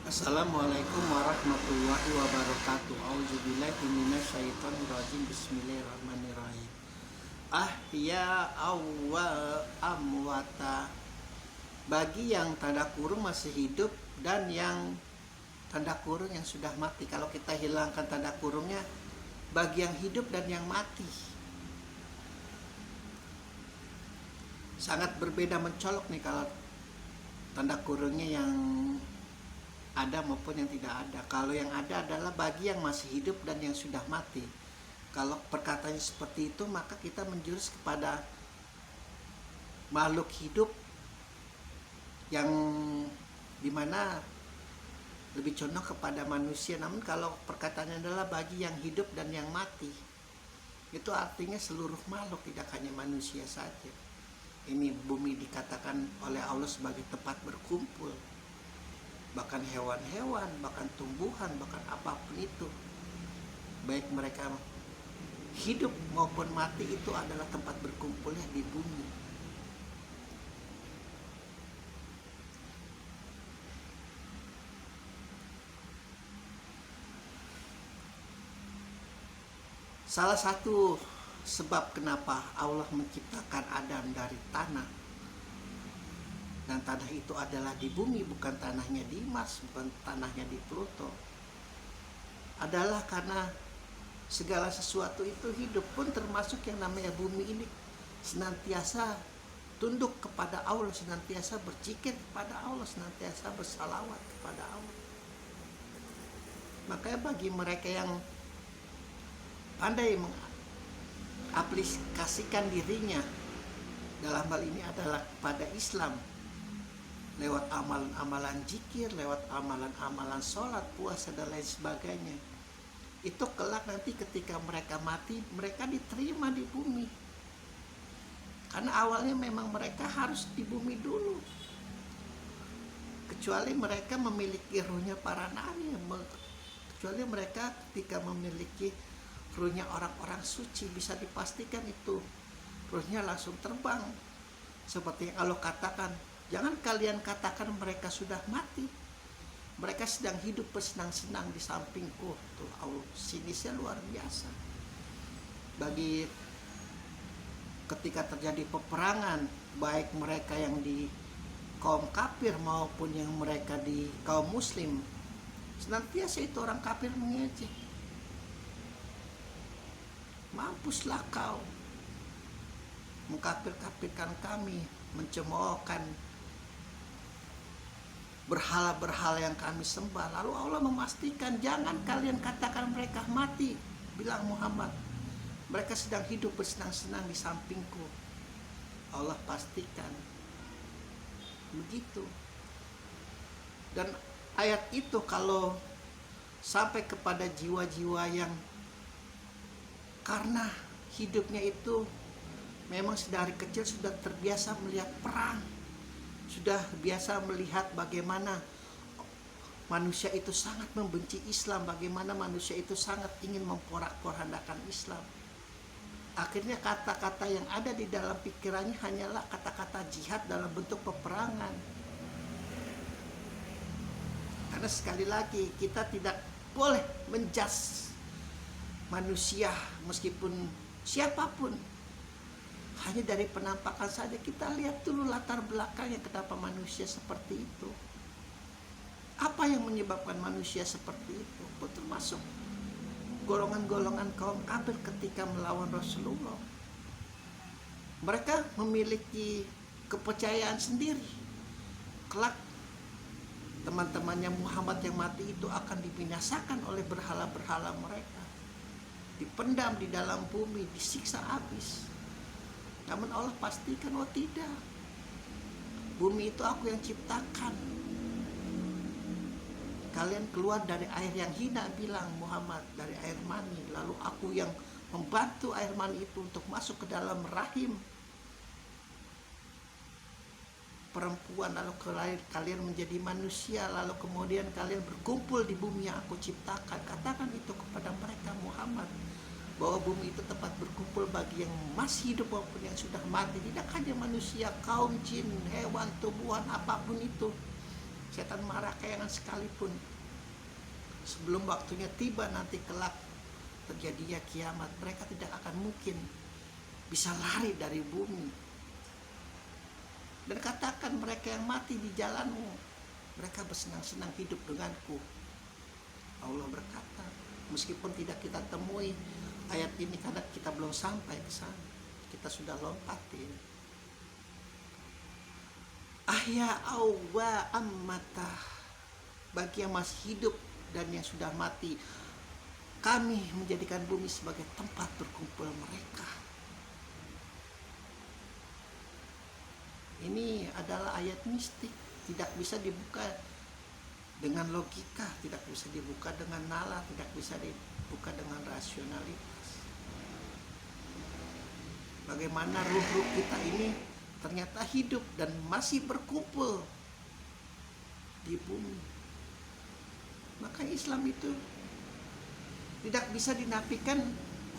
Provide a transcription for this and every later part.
Assalamualaikum warahmatullahi wabarakatuh. Auzubillahi minasyaitonirrajim. Bismillahirrahmanirrahim. Ya wa amwata. Bagi yang tanda kurung masih hidup dan yang tanda kurung yang sudah mati. Kalau kita hilangkan tanda kurungnya, bagi yang hidup dan yang mati. Sangat berbeda, mencolok nih kalau tanda kurungnya yang ada maupun yang tidak ada. Kalau yang ada adalah bagi yang masih hidup dan yang sudah mati. Kalau perkataannya seperti itu, maka kita menjurus kepada makhluk hidup yang dimana lebih condong kepada manusia. Namun kalau perkataannya adalah bagi yang hidup dan yang mati, itu artinya seluruh makhluk, tidak hanya manusia saja. Ini bumi dikatakan oleh Allah sebagai tempat berkumpul, bahkan hewan-hewan, bahkan tumbuhan, bahkan apapun itu, baik mereka hidup maupun mati, itu adalah tempat berkumpulnya di bumi. Salah satu sebab kenapa Allah menciptakan Adam dari tanah, dan tanah itu adalah di bumi, bukan tanahnya di Mars, bukan tanahnya di Pluto, adalah karena segala sesuatu itu hidup, pun termasuk yang namanya bumi ini, senantiasa tunduk kepada Allah, senantiasa berzikir kepada Allah, senantiasa bersalawat kepada Allah. Makanya bagi mereka yang pandai mengaplikasikan dirinya dalam hal ini adalah pada Islam, lewat amalan-amalan zikir, lewat amalan-amalan sholat, puasa, dan lain sebagainya, itu kelak nanti ketika mereka mati, mereka diterima di bumi. Karena awalnya memang mereka harus di bumi dulu, kecuali mereka memiliki ruhnya para nabi, kecuali mereka ketika memiliki ruhnya orang-orang suci, bisa dipastikan itu ruhnya langsung terbang. Seperti yang Allah katakan, jangan kalian katakan mereka sudah mati, mereka sedang hidup bersenang-senang di sampingku. Tuh Allah sinisnya luar biasa. Bagi ketika terjadi peperangan, baik mereka yang di kaum kafir maupun yang mereka di kaum muslim, senantiasa itu orang kafir mengejek, mampuslah kau mengkafir-kafirkan kami, mencemoohkan berhala-berhala yang kami sembah. Lalu Allah memastikan, jangan kalian katakan mereka mati, bilang Muhammad, mereka sedang hidup bersenang-senang di sampingku. Allah pastikan begitu. Dan ayat itu kalau sampai kepada jiwa-jiwa yang karena hidupnya itu memang dari kecil sudah terbiasa melihat perang, sudah biasa melihat bagaimana manusia itu sangat membenci Islam, bagaimana manusia itu sangat ingin memporak-porandakan Islam. Akhirnya kata-kata yang ada di dalam pikirannya hanyalah kata-kata jihad dalam bentuk peperangan. Karena sekali lagi, kita tidak boleh menjudge manusia meskipun siapapun hanya dari penampakan saja. Kita lihat dulu latar belakangnya, kenapa manusia seperti itu, apa yang menyebabkan manusia seperti itu. Termasuk golongan-golongan kaum kafir ketika melawan Rasulullah, mereka memiliki kepercayaan sendiri, kelak teman-temannya Muhammad yang mati itu akan dibinasakan oleh berhala-berhala mereka, dipendam di dalam bumi, disiksa habis. Namun Allah pastikan, oh tidak, bumi itu aku yang ciptakan. Kalian keluar dari air yang hina, bilang Muhammad, dari air mani. Lalu aku yang membantu air mani itu untuk masuk ke dalam rahim perempuan. Lalu kalian menjadi manusia. Lalu kemudian kalian berkumpul di bumi yang aku ciptakan. Katakan itu kepada mereka Muhammad, bahwa bumi itu tempat berkumpul bagi yang masih hidup maupun yang sudah mati. Tidak hanya manusia, kaum jin, hewan, tumbuhan, apapun itu, setan marah kayangan sekalipun. Sebelum waktunya tiba nanti kelak terjadinya kiamat, mereka tidak akan mungkin bisa lari dari bumi. Dan katakan mereka yang mati di jalanmu, mereka bersenang-senang hidup denganku. Allah berkata, meskipun tidak kita temui ayat ini karena kita belum sampai ke sana, kita sudah lompatin. Ahya awwa ammata, bagi yang masih hidup dan yang sudah mati, kami menjadikan bumi sebagai tempat berkumpul mereka. Ini adalah ayat mistik, tidak bisa dibuka dengan logika, tidak bisa dibuka dengan nalar, tidak bisa dibuka dengan rasionalitas. Bagaimana ruh-ruh kita ini ternyata hidup dan masih berkumpul di bumi. Maka Islam itu tidak bisa dinafikan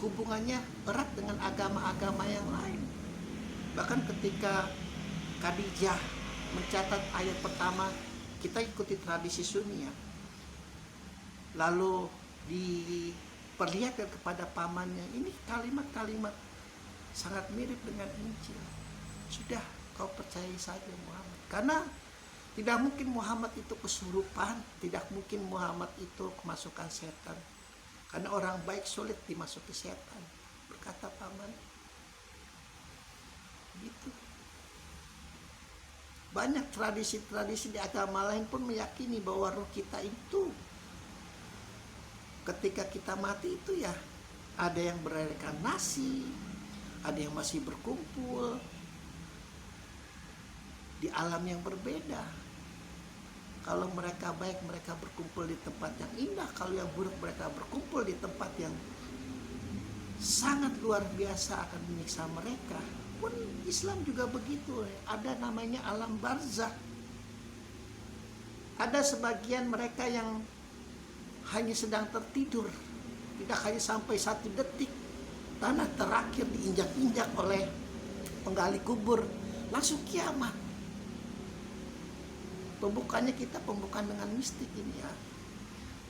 hubungannya erat dengan agama-agama yang lain. Bahkan ketika Khadijah mencatat ayat pertama, kita ikuti tradisi Sunni ya. Lalu diperlihatkan kepada pamannya, ini kalimat-kalimat sangat mirip dengan Injil. Sudah, kau percayai saja Muhammad. Karena tidak mungkin Muhammad itu kesurupan, tidak mungkin Muhammad itu kemasukan setan. Karena orang baik sulit dimasuki setan, berkata paman. Gitu. Banyak tradisi-tradisi di agama lain pun meyakini bahwa roh kita itu ketika kita mati itu ya ada yang bereinkarnasi, ada yang masih berkumpul di alam yang berbeda. Kalau mereka baik, mereka berkumpul di tempat yang indah. Kalau yang buruk, mereka berkumpul di tempat yang sangat luar biasa akan menyiksa mereka. Pun Islam juga begitu, ada namanya alam barzakh. Ada sebagian mereka yang hanya sedang tertidur, tidak hanya sampai 1 detik, tanah terakhir diinjak-injak oleh penggali kubur, langsung kiamat. Pembukaannya kita pembukaan dengan mistik ini ya,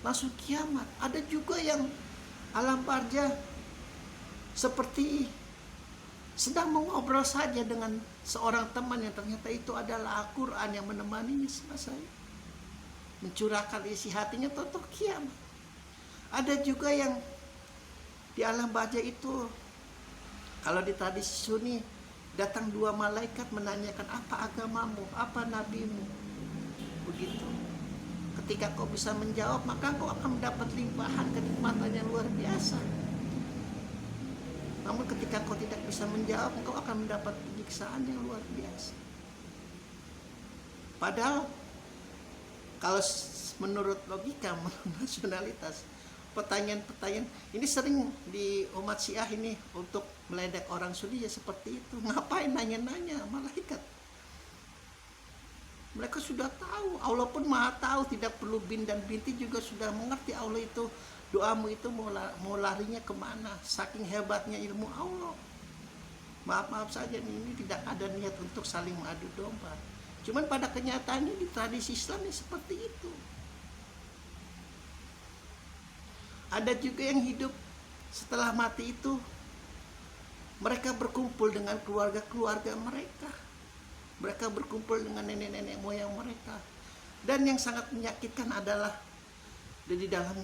langsung kiamat. Ada juga yang alam barzakh seperti sedang mengobrol saja dengan seorang teman yang ternyata itu adalah Al-Quran yang menemaninya semasa itu, mencurahkan isi hatinya, totoh kiamat. Ada juga yang di alam barzakh itu, kalau di tradisi Sunni, datang 2 malaikat menanyakan apa agamamu, apa nabimu, begitu. Ketika kau bisa menjawab, maka kau akan mendapat limpahan kenikmatan yang luar biasa. Namun ketika kau tidak bisa menjawab, kau akan mendapat penyiksaan yang luar biasa. Padahal kalau menurut logika, menurut nasionalitas, pertanyaan-pertanyaan ini sering di umat Syiah ini untuk meledek orang Sunni ya seperti itu. Ngapain nanya-nanya malaikat? Mereka sudah tahu, Allah pun maha tahu, tidak perlu bin dan binti juga sudah mengerti Allah itu. Doamu itu mau larinya kemana, saking hebatnya ilmu Allah. Maaf saja ini tidak ada niat untuk saling mengadu domba. Cuman pada kenyataannya di tradisi Islam ya seperti itu. Ada juga yang hidup setelah mati itu, mereka berkumpul dengan keluarga-keluarga mereka. Mereka berkumpul dengan nenek-nenek moyang mereka. Dan yang sangat menyakitkan adalah di dalam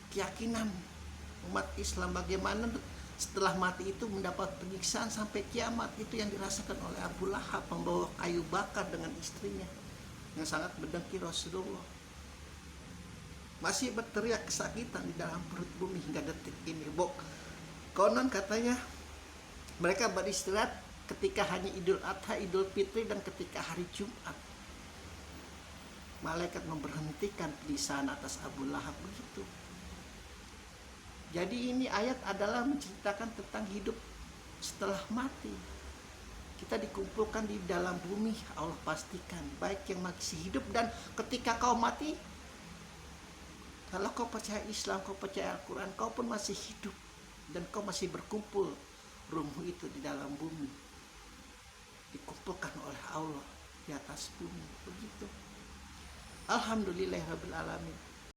keyakinan umat Islam, bagaimana setelah mati itu mendapat penyiksaan sampai kiamat. Itu yang dirasakan oleh Abu Lahab, membawa kayu bakar dengan istrinya yang sangat mendengki Rasulullah. Masih berteriak kesakitan di dalam perut bumi hingga detik ini. Konon katanya mereka beristirahat ketika hanya Idul Adha, Idul Fitri, dan ketika hari Jumat. Malaikat memberhentikan penyiksaan atas Abu Lahab begitu. Jadi ini ayat adalah menceritakan tentang hidup setelah mati. Kita dikumpulkan di dalam bumi, Allah pastikan, baik yang masih hidup dan ketika kau mati. Kalau kau percaya Islam, kau percaya Al-Quran, kau pun masih hidup dan kau masih berkumpul. Ruhmu itu di dalam bumi dikumpulkan oleh Allah di atas bumi, begitu. Alhamdulillahirabbil alamin.